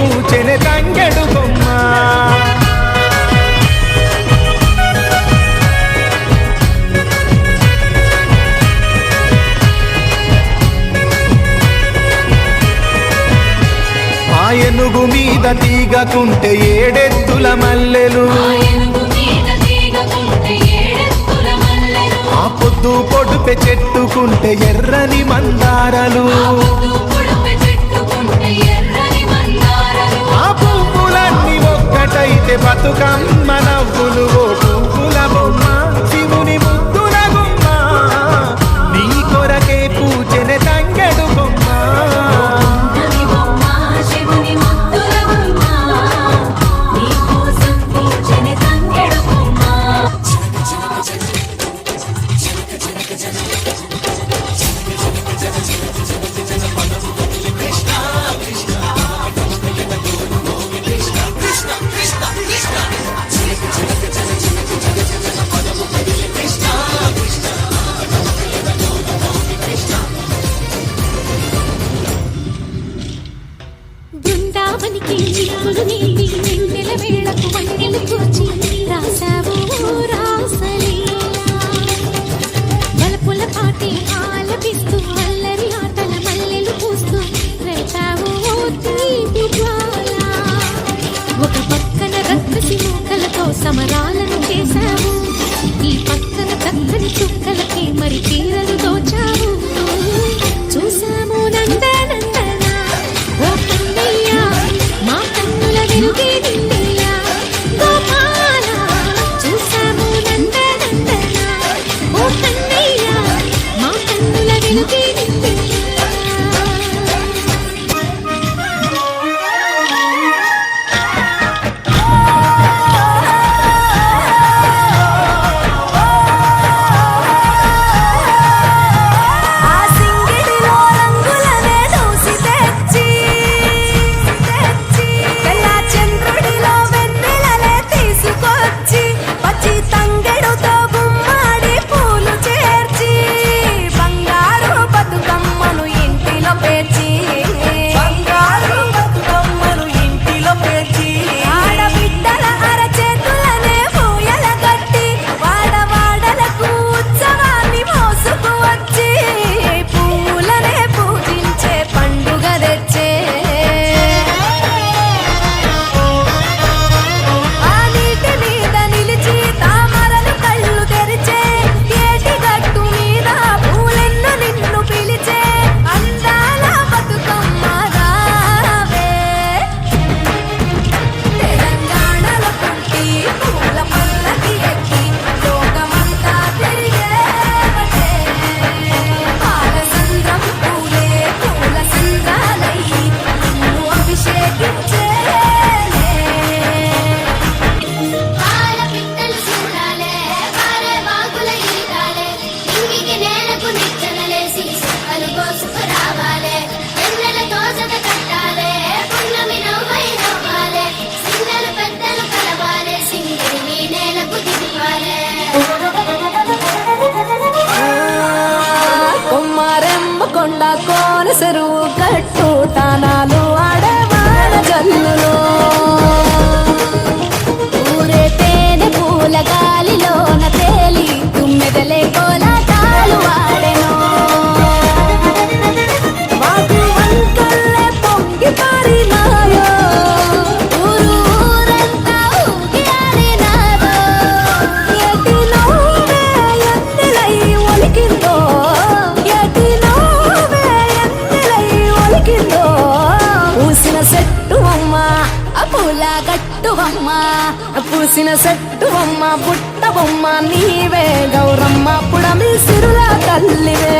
పూచెన తంగెడు బొమ్మ ఏనుగు మీద తీగకుంటే ఏడెత్తుల మల్లెలు ఆ పొద్దు పొడుపె చెట్టుకుంటే ఎర్రని మందారలు ఆ పువ్వులన్నీ ఒక్కటైతే బతుకమ్మ నవ్వులు ఓ పువ్వుల బొమ్మ శివుని ముద్దుల బొమ్మ నీ కొరకే పూజన తంగెడు బొమ్మ ఒక పక్కన రక్కసి మూకలతో సమరాలను చేశావు, ఈ పక్కన చక్కని చుక్కలకి మరి తీరలు దోచావు. చూసాము నందనందన ఓ కన్నయ్య, మా కన్నుల వెలుగే నిన్నయ్య గోపాల. చూసాము నందనందన ఓ కన్నయ్య, మా కన్నుల వెలుగే నిన్నయ్య. కోన చెరువు కట్టు తానాలు ఆడవాడ జల్లులో ఊరే తేనె పూల గాలిలోన తేలి తుమ్మెదలే కోలాటాలు ఆడెను. వాగు వంకల్లే పొంగి పారినాయో, ఊరు ఊరంతా ఊగి ఆడినారో. ఎటి నవ్వే ఎన్నెలై ఒలికిందో, ఎటి నవ్వే ఎన్నెలై ఒలికిందో. పూసిన చెట్టు అమ్మ పూల గట్టు అమ్మ, పూసిన చెట్టు అమ్మ పుట్ట బొమ్మ నీవే గౌరమ్మ పుడమి సిరుల తల్లివే.